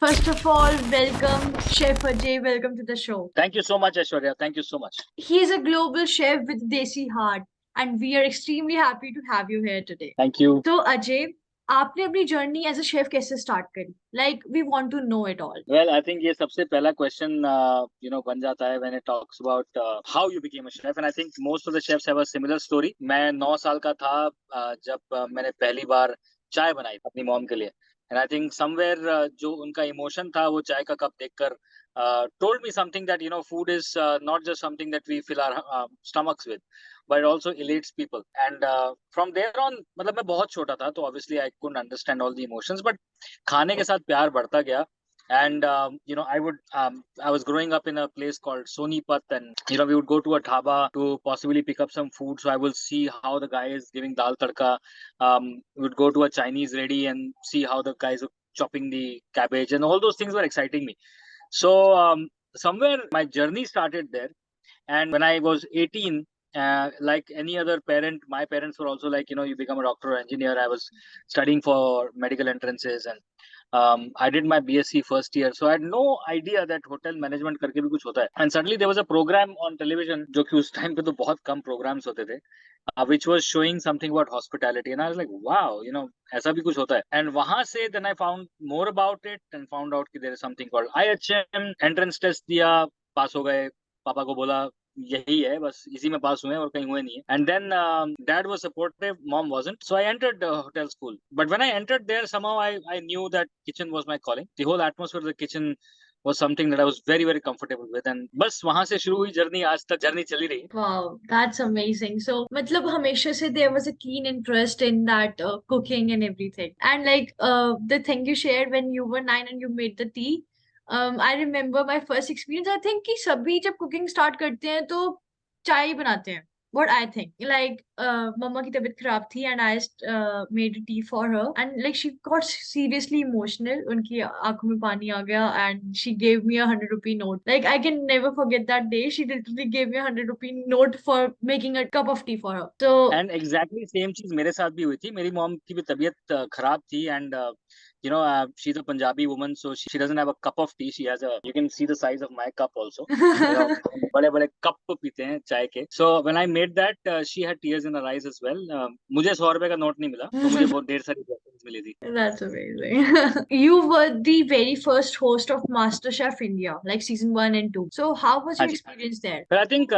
First of all, welcome Chef Ajay. Welcome to the show. Thank you so much, Aishwarya. Thank you so much. He is a global chef with Desi heart, and we are extremely happy to have you here today. Thank you. So Ajay, आपने अपनी journey as a chef कैसे start करी? Like we want to know it all. Well, I think ये सबसे पहला question बन जाता है when it talks about how you became a chef, and I think most of the chefs have a similar story. मैं 9 साल का था जब मैंने पहली बार चाय बनाई अपनी मॉम के लिए, and I think somewhere जो उनका emotion था वो चाय का कप देखकर told me something that food is not just something that we fill our stomachs with, but it also elates people. And from there on, मतलब मैं बहुत छोटा था तो obviously I couldn't understand all the emotions, but खाने के साथ प्यार बढ़ता गया. And I was growing up in a place called Sonipat, and we would go to a dhaba to possibly pick up some food. So I will see how the guy is giving dal tadka. We would go to a Chinese ready and see how the guys are chopping the cabbage, and all those things were exciting me. So somewhere my journey started there. And when I was 18, like any other parent, my parents were also like, you become a doctor or engineer. I was studying for medical entrances, and I did my BSc first year. So I had no idea that hotel management करके भी कुछ होता है. And suddenly there was a program on television, जो कि उस time पे तो बहुत कम programs होते थे, which was showing something about hospitality. And I was like, wow, ऐसा भी कुछ होता है. And वहां से then I found more about it and found out कि there is something called IHM. Entrance test दिया, पास हो गए. पापा को बोला यही है, बस इसी में पास हुए और कहीं हुए नहीं है. And then dad was supportive, mom wasn't. So I entered hotel school. But when I entered there, somehow I knew that kitchen was my calling. The whole atmosphere of the kitchen was something that I was very, very comfortable with. And बस वहां से शुरू हुई journey, आज तक journey चली रही. Wow, that's amazing. So, मतलब हमेशा से there was a keen interest in that cooking and everything. And like the thing you shared when you were 9 and you made the tea, I remember my first experience. I think कि सभी जब cooking start करते हैं तो चाय ही बनाते हैं. What I think, like, मम्मा की तबीयत खराब थी and I made a tea for her and like she got seriously emotional. उनकी आंखों में पानी आ गया and she gave me a 100 rupee note. Like I can never forget that day. She literally gave me a 100 rupee note for making a cup of tea for her. So And exactly same चीज मेरे साथ भी हुई थी. मेरी mom की भी तबीयत खराब थी, and she's a Punjabi woman, so she doesn't have a cup of tea. She has you can see the size of my cup also. बड़े बड़े कप पीते हैं चाय के. So when I made that, she had tears in her eyes as well. मुझे 100 रुपए का note नहीं मिला, तो मुझे बहुत ढेर सारी blessings मिली थी. That's amazing. You were the very first host of MasterChef India, like season 1 and 2. So how was हाँ your ji. experience there? But I think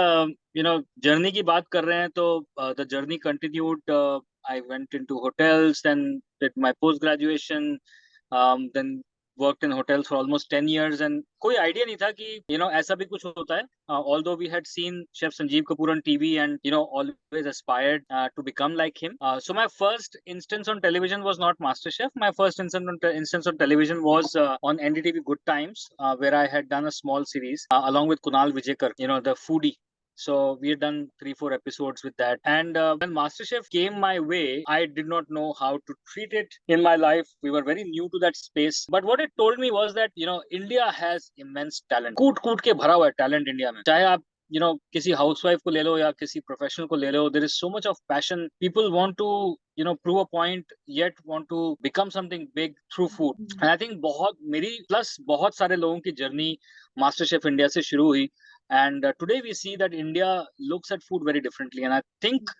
journey की बात कर रहे हैं तो the journey continued. I went into hotels, then did my post graduation, then worked in hotels for almost 10 years, and कोई idea नहीं था कि ऐसा भी कुछ होता है. Although we had seen Chef Sanjeev Kapoor on TV and always aspired to become like him. So my first instance on television was not MasterChef. My first instance on television was on NDTV Good Times, where I had done a small series along with Kunal Vijayekar, the foodie. So we had done 3-4 episodes with that. And when MasterChef came my way, I did not know how to treat it in my life. We were very new to that space. But what it told me was that, India has immense talent. कूट कूट के भरा हुआ है talent India में. चाहे आप किसी housewife को ले लो या किसी professional को ले लो, there is so much of passion. People want to prove a point, yet want to become something big through food. And I think बहुत मेरी plus बहुत सारे लोगों की journey MasterChef India से शुरू हुई. And today we see that India looks at food very differently. And I think,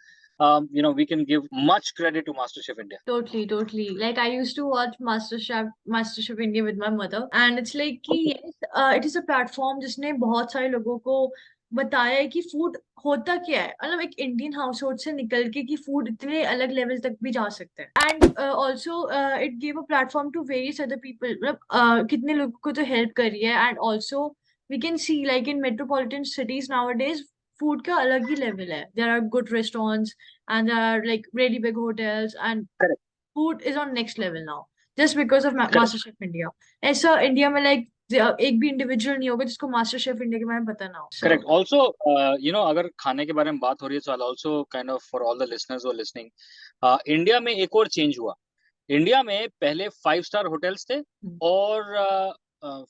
we can give much credit to MasterChef India. Totally, totally. Like I used to watch MasterChef India with my mother, and it's like कि yes, it is a platform जिसने बहुत सारे लोगों को बताया है कि food होता क्या है. मतलब एक इंडियन हाउस होल्ड से निकल के कि फूड इतने अलग लेवल तक भी जा सकते हैं. And also it give a platform to various other people. मतलब कितने लोगों को तो हेल्प करी है. एंड ऑल्सो we can see like in metropolitan cities nowadays food का अलग ही level है. There are good restaurants and there are like really big hotels and Correct. food is on next level now just because of Correct. MasterChef India. ऐसा India में like एक भी individual नहीं होगा जिसको MasterChef India के बारे में पता ना हो. Correct. Also, अगर खाने के बारे में बात हो रही है, so I'll also kind of for all the listeners who are listening, India में एक और चेंज हुआ. इंडिया में पहले 5 स्टार होटल्स थे और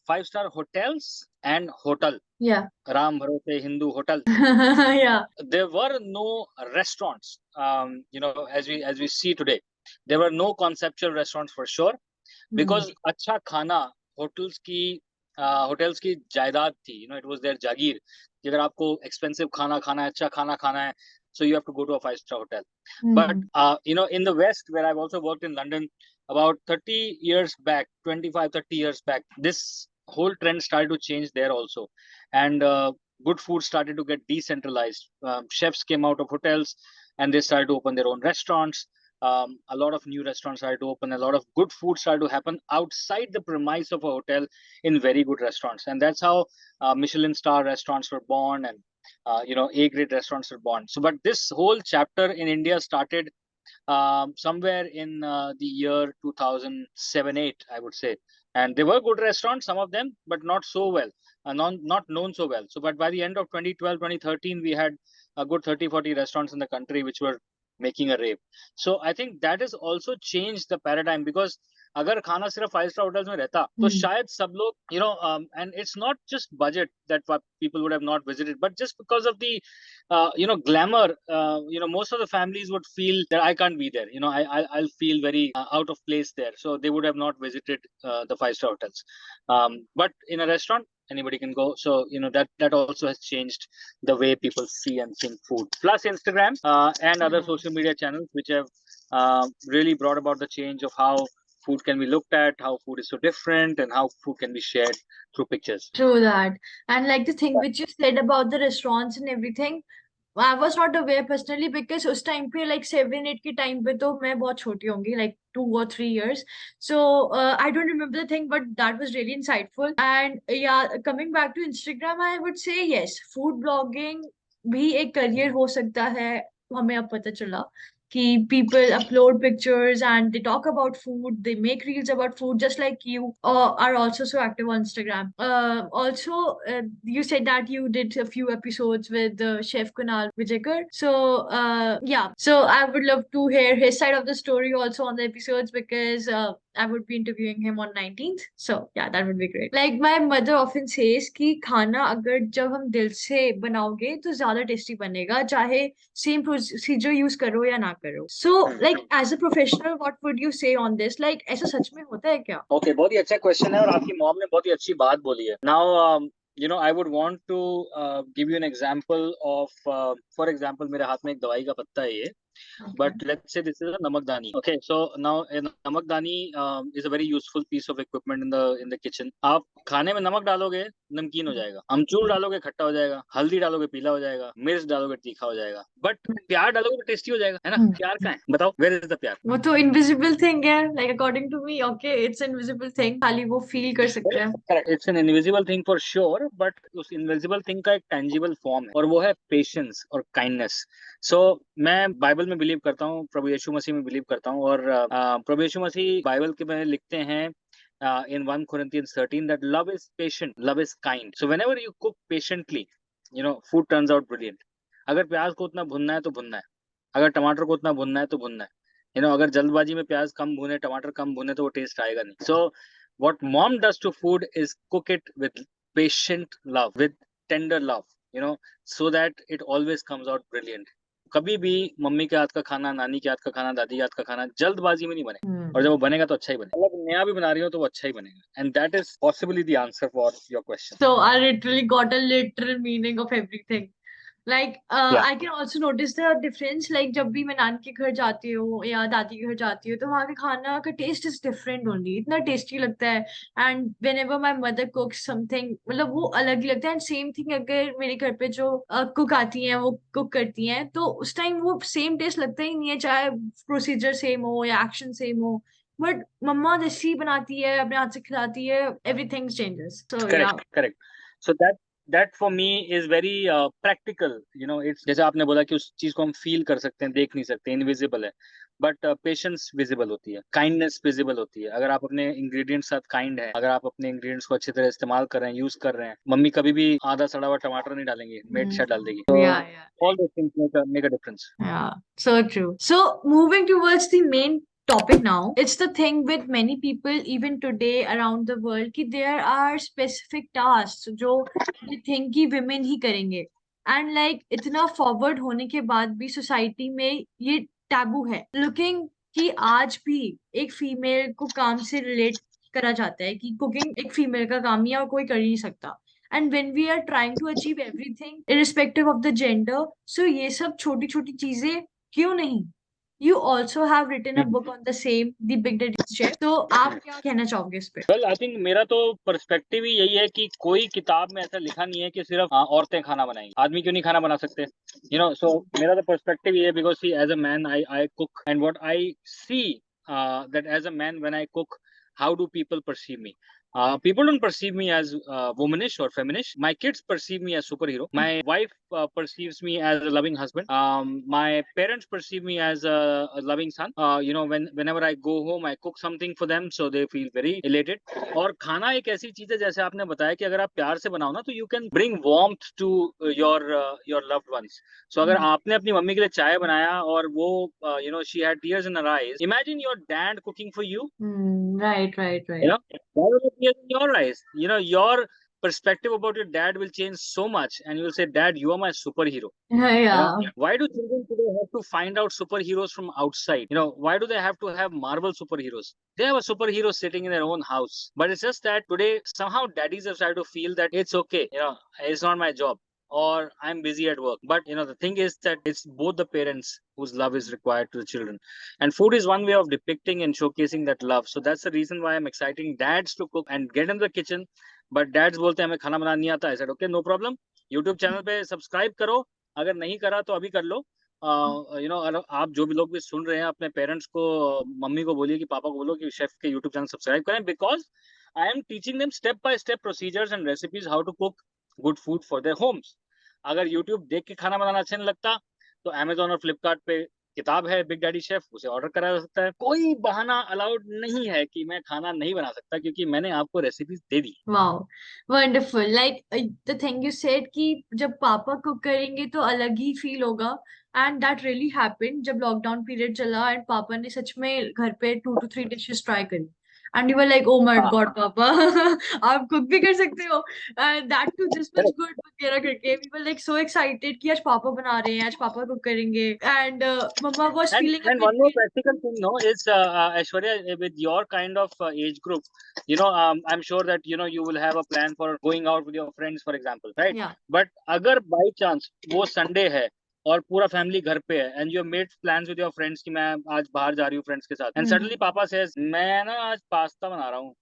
5 star hotels and hotel. Yeah. Ram Bharose Hindu hotel. Yeah. There were no restaurants. As we see today, there were no conceptual restaurants for sure, because अच्छा खाना होटल्स की जायदाद थी, इट वाज देयर जागीर, कि अगर आपको एक्सपेंसिव खाना खाना है, अच्छा खाना खाना है, so you have to go to a five-star hotel. But Hmm. in the West, where I've also worked in London, about 30 years back, 25, 30 years back, this whole trend started to change there also. And good food started to get decentralized. Chefs came out of hotels and they started to open their own restaurants. A lot of new restaurants started to open. A lot of good food started to happen outside the premise of a hotel in very good restaurants. And that's how Michelin star restaurants were born, and A-grade restaurants were born. So, but this whole chapter in India started somewhere in the year 2007-8, I would say. And they were good restaurants, some of them, but not so well, not known so well. So, but by the end of 2012, 2013, we had a good 30, 40 restaurants in the country which were making a rave. So I think that has also changed the paradigm, because अगर खाना सिर्फ five star hotels में रहता तो शायद सब लोग and it's not just budget that people would have not visited, but just because of the glamour, most of the families would feel that I can't be there, I'll feel very out of place there, so they would have not visited the five-star hotels. But in a restaurant, anybody can go. So that also has changed the way people see and think food, plus Instagram and other social media channels, which have really brought about the change of how food can be looked at, how food is so different, and how food can be shared through pictures. True that. And like the thing which you said about the restaurants and everything, I was not aware personally because उस time पे like 7-8 के time पे तो मैं बहुत छोटी होंगी, like 2 or 3 years. So I don't remember the thing, but that was really insightful. And yeah, coming back to Instagram, I would say yes, food blogging भी एक career हो सकता है. हमें अब पता चला कि people upload pictures and they talk about food, they make reels about food, just like you are also so active on Instagram. Also, you said that you did a few episodes with Chef Kunal Vijayakar. So, yeah, so I would love to hear his side of the story also on the episodes because I would be interviewing him on 19th. So, yeah, that would be great. Like my mother often says कि खाना अगर जब हम दिल से बनाओगे तो ज्यादा टेस्टी बनेगा, चाहे सेम प्रोसीजर यूज करो या ना करो. So, like as a professional, what would you say on this? Like ऐसा सच में होता है क्या? Okay, बहुत ही अच्छा क्वेश्चन है और आपकी मॉम ने बहुत ही अच्छी बात बोली है. Now, I would want to give you an example of, for example, मेरे हाथ में एक दवाई का पत्ता है ये. But let's say this is a namakdani. Okay, so now a namakdani is a very useful piece of equipment in the kitchen. आप खाने में नमक डालोगे नमकीन हो जाएगा, अमचूर डालोगे खट्टा हो जाएगा, हल्दी डालोगे पीला हो जाएगा, मिर्च डालोगे तीखा हो जाएगा, बट प्यार डालोगे तो टेस्टी हो जाएगा, है ना? प्यार कहाँ है बताओ, वेयर इज द प्यार? वो तो इनविजिबल थिंग है, like according to me, okay, it's invisible thing. खाली वो फील कर सकते हैं. Correct. It's an invisible thing for sure, but उस invisible thing का एक tangible form है और वो है patience और kindness. So मैं बाइबल में बिलीव करता हूँ, प्रभु यीशु मसीह में बिलीव करता हूँ, और प्रभु यीशु मसीह बाइबल के में लिखते हैं in 1 Corinthians 13 that love is patient, love is kind. So whenever you cook patiently, food turns out brilliant. अगर प्याज को उतना भुनना है तो भुनना है, अगर टमाटर को उतना भुनना है तो भुनना है. अगर जल्दबाजी में प्याज कम भुने, टमाटर कम भुने तो वो टेस्ट आएगा नहीं. So what mom does to food is cook it with patient love, with tender love, so that it always comes out brilliant. कभी भी मम्मी के हाथ का खाना, नानी के हाथ का खाना, दादी के हाथ का खाना जल्दबाजी में नहीं बने, और जब वो बनेगा तो अच्छा ही बनेगा. मतलब नया भी बना रही हो तो वो अच्छा ही बनेगा. And that is possibly the answer for your question. So I literally got a literal meaning of everything. Like Yeah. I can also notice the difference. Like जब भी मैं नानी के घर जाती हूँ या दादी के घर जाती हूँ तो वहाँ के खाना का टेस्ट इज डिफरेंट ओनली, इतना टेस्टी लगता है. And when ever my mother cook something, मतलब वो अलग ही लगता है. एंड सेम थिंग अगर मेरे घर पे जो कुक आती हैं वो कुक करती हैं तो उस टाइम वो सेम टेस्ट लगता ही नहीं है, चाहे प्रोसीजर सेम हो या एक्शन सेम हो. बट मम्मा जैसी बनाती है, अपने हाथ से खिलाती है, एवरीथिंग चेंजेस. सो या Correct. So that for me is very practical. It's जैसे आपने बोला कि उस चीज को हम फील कर सकते हैं, देख नहीं सकते, इनविजिबल है, बट पेशेंस विजिबल होती है, काइंडनेस विजिबल होती है. अगर आप अपने इंग्रेडिएंट्स साथ काइंड है, अगर आप अपने इंग्रेडिएंट्स को अच्छी तरह इस्तेमाल कर रहे हैं, यूज कर रहे हैं. मम्मी कभी भी आधा सड़ा हुआ टमाटर नहीं डालेंगे, मिर्च डाल देगी. तो yeah. all those things make a difference. Yeah, so true. So, moving towards the main topic now, it's the thing with many people, even today around the world, कि there are specific tasks जो they think कि women ही करेंगे. And like इतना forward होने के बाद भी society में ये taboo है. Looking कि आज भी एक female को काम से relate करा जाता है कि कुकिंग एक फीमेल का काम ही है और कोई कर ही नहीं सकता। And when we are trying to achieve everything irrespective of the gender, so ये सब छोटी छोटी चीजें क्यों नहीं। You also have written a book on the same, the big daddy chef, तो आप क्या कहना चाहोगे इस पे? वेल आई थिंक मेरा तो पर्सपेक्टिव ही यही है कि कोई किताब में ऐसा लिखा नहीं है कि सिर्फ औरतें खाना बनाएंगी, आदमी क्यों नहीं खाना बना सकते, सो मेरा तो पर्सपेक्टिव ये है because see as a man I cook and what I see that as a man when I cook, how do people perceive me? People don't perceive me as womanish or feminist. My kids perceive me as superhero. My wife perceives me as a loving husband. My parents perceive me as a loving son. Whenever I go home, I cook something for them, so they feel very elated. और खाना एक ऐसी चीज है, जैसे आपने बताया कि अगर आप प्यार से बनाओ ना, तो you can bring warmth to your loved ones. So अगर आपने अपनी मम्मी के लिए चाय बनाया और वो she had tears in her eyes, imagine your dad cooking for you. Right right You right. know, why will it tears in your eyes? Your perspective about your dad will change so much, and you will say, "Dad, you are my superhero." या Why do children today have to find out superheroes from outside? Why do they have to have Marvel superheroes? They have a superhero sitting in their own house. But it's just that today somehow daddies have started to feel that it's okay. It's not my job, or I'm busy at work. But the thing is that it's both the parents whose love is required to the children. And food is one way of depicting and showcasing that love. So that's the reason why I'm exciting dads to cook and get in the kitchen. But dads बोलते हैं हमें खाना बनाना नहीं आता. I said, okay, no problem. YouTube channel पे subscribe करो. अगर नहीं करा तो अभी कर लो. आप जो भी लोग भी सुन रहे हैं, अपने पेरेंट्स को, मम्मी को बोलिए कि पापा को बोलो कि शेफ के यूट्यूब चैनल सब्सक्राइब करें, because I am teaching them step by step procedures and recipes how to cook good food for their homes. अगर यूट्यूब देख के खाना बनाना अच्छा नहीं लगता, तो अमेजोन और फ्लिपकार्ट पे किताब है बिग डैडी शेफ, उसे ऑर्डर करा जा सकता है. कोई बहाना अलाउड नहीं है कि मैं खाना नहीं बना सकता, क्योंकि मैंने आपको रेसिपीज दे दी. Wow, wonderful. Like the thing you said कि जब पापा कुक करेंगे तो अलग ही फील होगा, एंड दैट रियली हैपेंड जब लॉकडाउन पीरियड चला एंड पापा ने सच में घर पे 2 to 3 डिशेस ट्राई करी, and you were like oh my हाँ, गॉड पापा आप कुक भी कर सकते हो, that too this much good वगैरह करके we were like so excited कि आज पापा बना रहे हैं, आज पापा कुक करेंगे, एंड मम्मा was And feeling a and bit one more practical thing, no, is Aishwarya, with your kind of age group, I'm sure that you will have a plan for going out with your friends, for example, right? या But अगर by chance वो Sunday है और पूरा family घर पे है, and you have made plans with your friends कि मैं आज बाहर जा रही हूँ फ्रेंड्स के साथ, and suddenly पापा says मैं ना आज पास्ता बना रहा हूँ,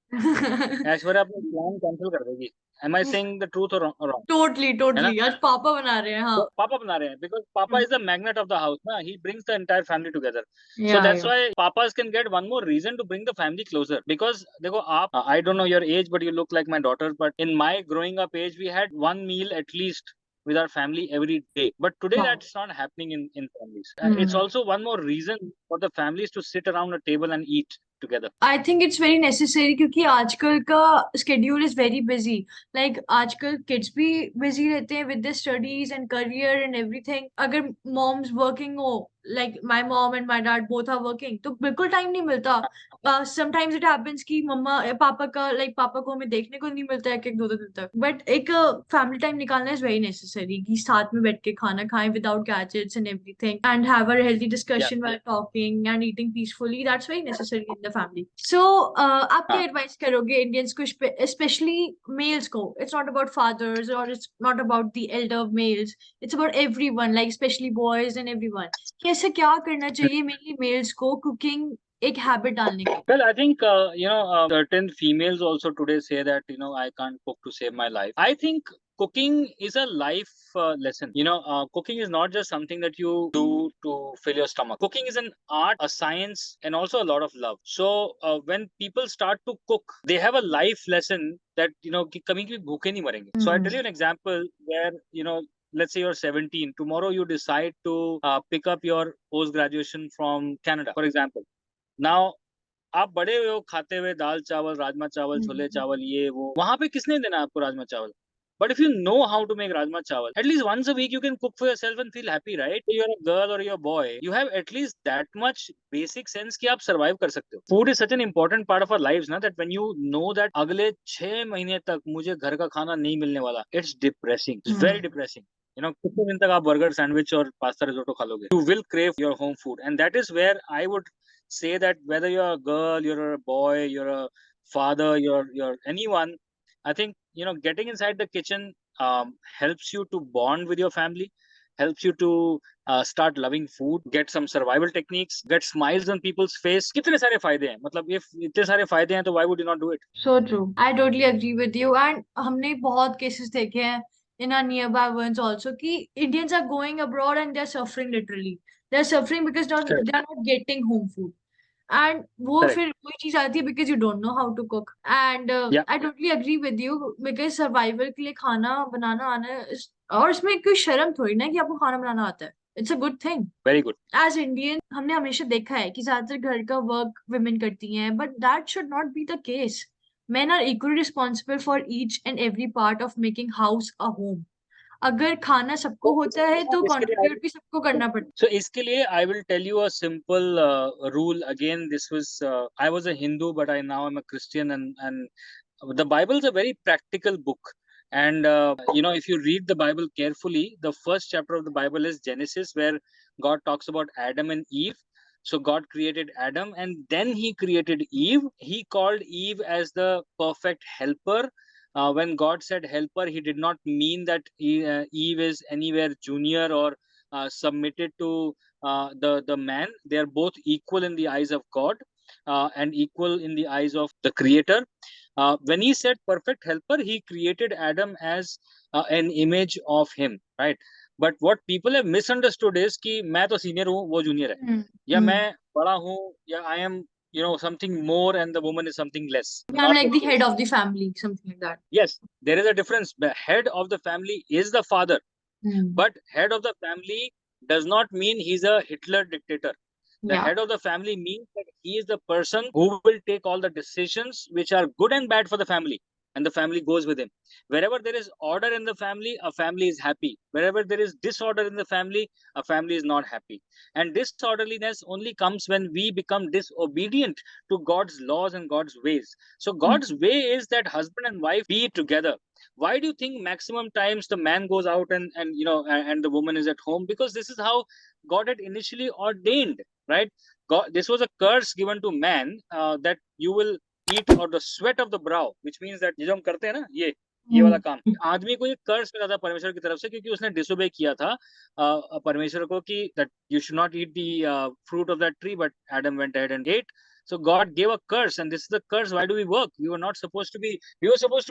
ऐश्वर्या अपना प्लान कैंसिल कर देगी. Am I saying the truth or wrong? Totally है ना? टोटली आज पापा बना रहे हैं, हाँ। तो पापा बना रहे हैं, because papa is the magnet of the house, na, he brings the entire family together. So या that's why papas can get one more reason to bring the family closer, because देखो आप, I don't know your age, but you look like my daughter. But in my growing up age, we had one meal at least with our family every day. But today wow. that's not happening in families. It's also one more reason for the families to sit around a table and eat together. I think it's very necessary क्योंकि आजकल का schedule is very busy. Like आजकल kids भी busy रहते हैं with the studies and career and everything. अगर moms working हो, like my mom and my dad both are working, तो बिल्कुल टाइम नहीं मिलता। समटाइम्स इट हैपेंस कि मम्मा पापा का लाइक पापा को हमें देखने को नहीं मिलता है एक एक दो दो दिन तक। बट एक फैमिली टाइम निकालना इज वेरी नेसेसरी कि साथ में बैठ के खाना खाएं without gadgets and everything and have a healthy Yeah. Discussion while talking and eating peacefully. That's very necessary in the family. So आप क्या हाँ. एडवाइस करोगे इंडियंस को, स्पेशली मेल्स को? इट्स नॉट अबाउट फादर्स और it's not about the elder males, it's about everyone, like specially boys and everyone. कैसे क्या करना चाहिए मेनली मेल्स को कुकिंग एक हैबिट डालने के लिए? Well, I think, certain females also today say that, I can't cook to save my life. I think cooking is a life lesson. Cooking is not just something that you do to fill your stomach. Cooking is an art, a science, and also a lot of love. So when people start to cook, they have a life lesson that, कि कभी भी भूखे नहीं मरेंगे. So I tell you an example where, let's say you're 17. Tomorrow you decide to pick up your post-graduation from Canada, for example. Now, आप बड़े हुए हो खाते हुए दाल चावल, राजमा चावल, छोले चावल, ये वो, वहां पे किसने देना है आपको राजमा चावल? But if you know how to make rajma chawal, at least once a week you can cook for yourself and feel happy, right? You're a girl or you're a boy, you have at least that much basic sense कि आप survive कर सकते हो. Food is such an important part of our lives, ना, that when you know that अगले 6 महीने तक मुझे घर का खाना नहीं मिलने वाला, it's depressing. It's very depressing. कितने दिन तक आप बर्गर, सैंडविच और पास्ता रिजोटो खा लोगे? You will crave your home food, and that is where I would say that whether you're a girl, you're a boy, you're a father, your anyone, I think, getting inside the kitchen helps you to bond with your family, helps you to start loving food, get some survival techniques, get smiles on people's face. कितने सारे फायदे हैं, मतलब if इतने सारे फायदे हैं तो why would you not do it? So true. I totally agree with you. And हमने बहुत cases देखे हैं in our nearby ones also कि Indians are going abroad and they're suffering literally. They're suffering because not, Correct. they're not getting home food. And वो Correct. फिर वही चीज आती है because you don't know how to cook. And Yeah. I totally agree with you because survival के लिए खाना बनाना आना और इसमें कोई शर्म थोड़ी ना कि आपको खाना बनाना आता है. It's a good thing. Very good. As Indian हमने हमेशा देखा है कि ज्यादातर घर का वर्क वुमेन करती हैं but that should not be the case men are equally responsible for each and every part of making house a home अगर खाना सबको होता है तो इसके लिए कंट्रीब्यूट भी सबको करना पड़ता So इसके I will tell you a simple rule. Again, this was I was a Hindu, but now I'm a Christian, and the Bible is a very practical book. And if you read the Bible carefully, the first chapter of the Bible is Genesis, where God talks about Adam and Eve. So God created Adam, and then He created Eve. He called Eve as the perfect helper. When God said helper, He did not mean that Eve is anywhere junior or submitted to the man. They are both equal in the eyes of God and equal in the eyes of the Creator. When He said perfect helper, He created Adam as an image of Him, right? But what people have misunderstood is कि मैं तो senior हूँ, वो junior है, या मैं बड़ा हूँ, या I am something more and the woman is something less. I'm Not like the the head of the family something like that. Yes, there is a difference. The head of the family is the father, but head of the family does not mean he's a Hitler dictator. The Yeah. head of the family means that he is the person who will take all the decisions which are good and bad for the family, and the family goes with him. Wherever there is order in the family, a family is happy. Wherever there is disorder in the family, a family is not happy. And disorderliness only comes when we become disobedient to God's laws and God's ways. So God's way is that husband and wife be together. Why do you think maximum times the man goes out and the woman is at home? Because this is how God had initially ordained, right? God, this was a curse given to man that you will eat or the sweat of the brow, which means that ये जो हम करते हैं ना, ये वाला काम, आदमी को ये कर्ज मिला था परमेश्वर की तरफ से, क्योंकि उसने डिसोबे किया था परमेश्वर को कि that you should not eat the fruit of that tree, but Adam went ahead and ate. So God gave a curse, and this is the curse. Why do we work? We were supposed to be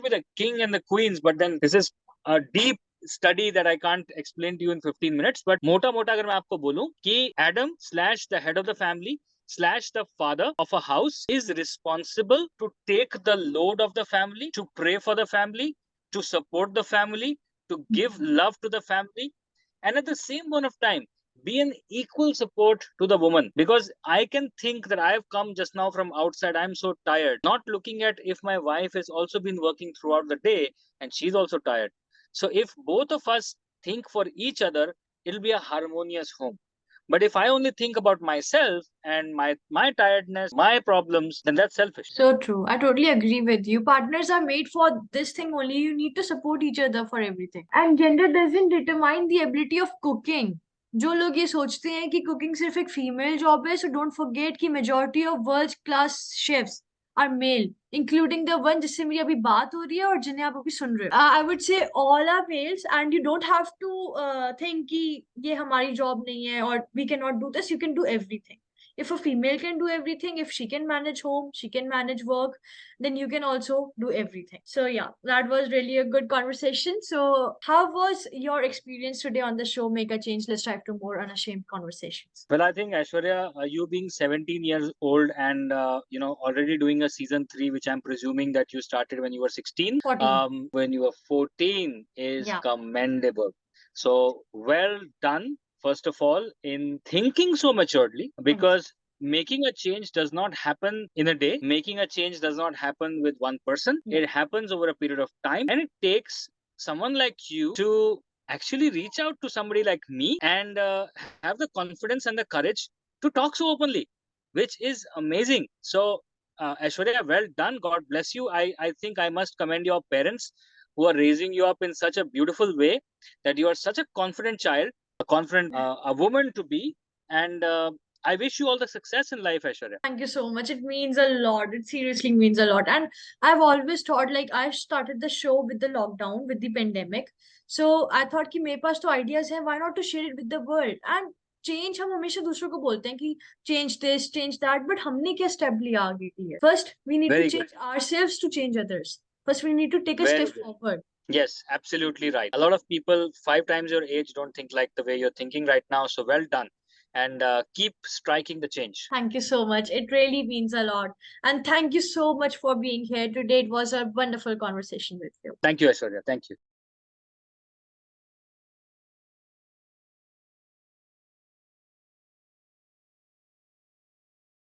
the king and the queens, but then this is a deep study that I can't explain to you in 15 minutes. But मोटा मोटा अगर मैं आपको बोलूं कि Adam / the head of the family / the father of a house is responsible to take the load of the family, to pray for the family, to support the family, to give love to the family, and at the same point of time be an equal support to the woman. Because I can think that I have come just now from outside, I'm so tired, not looking at if my wife has also been working throughout the day and she's also tired. So if both of us think for each other, it'll be a harmonious home. But if I only think about myself and my tiredness, my problems, then that's selfish. So true. I totally agree with you. Partners are made for this thing only. You need to support each other for everything. And gender doesn't determine the ability of cooking. जो लोग ये सोचते हैं कि cooking सिर्फ एक female job है, so don't forget कि majority of world class chefs are male, including the one जिससे मेरी अभी बात हो रही है और जिन्हें आप अभी सुन रहे हो. I would say all are males and you don't have to think कि ये हमारी जॉब नहीं है और we can not do this. You can do everything. If a female can do everything, if she can manage home, she can manage work, then you can also do everything. So yeah, that was really a good conversation. So how was your experience today on the show Make a Change? Let's dive to more unashamed conversations. Well, I think Aishwarya, you being 17 years old and already doing a season 3, which I'm presuming that you started when you were 16, 14. When you were 14 is Yeah. commendable. So well done, first of all, in thinking so maturely, because making a change does not happen in a day. Making a change does not happen with one person. Yeah. It happens over a period of time, and it takes someone like you to actually reach out to somebody like me and have the confidence and the courage to talk so openly, which is amazing. So Aishwarya, well done. God bless you. I think I must commend your parents who are raising you up in such a beautiful way, that you are such a confident child, a confident a woman to be. And I wish you all the success in life, Aishwarya. Thank you so much. It means a lot. It seriously means a lot. And I've always thought, like, I started the show with the lockdown, with the pandemic. So I thought कि मेरे पास तो ideas हैं, why not to share it with the world? And change हम हमेशा दूसरों को बोलते हैं कि change this, change that, but हमने क्या step लिया आगे के लिए? First, we need to Very good. change ourselves to change others. First, we need to take a Very step good. forward. Yes, absolutely right. A lot of people 5 times your age don't think like the way you're thinking right now. So well done. And keep striking the change. Thank you so much. It really means a lot. And thank you so much for being here today. It was a wonderful conversation with you. Thank you, Aishwarya. Thank you.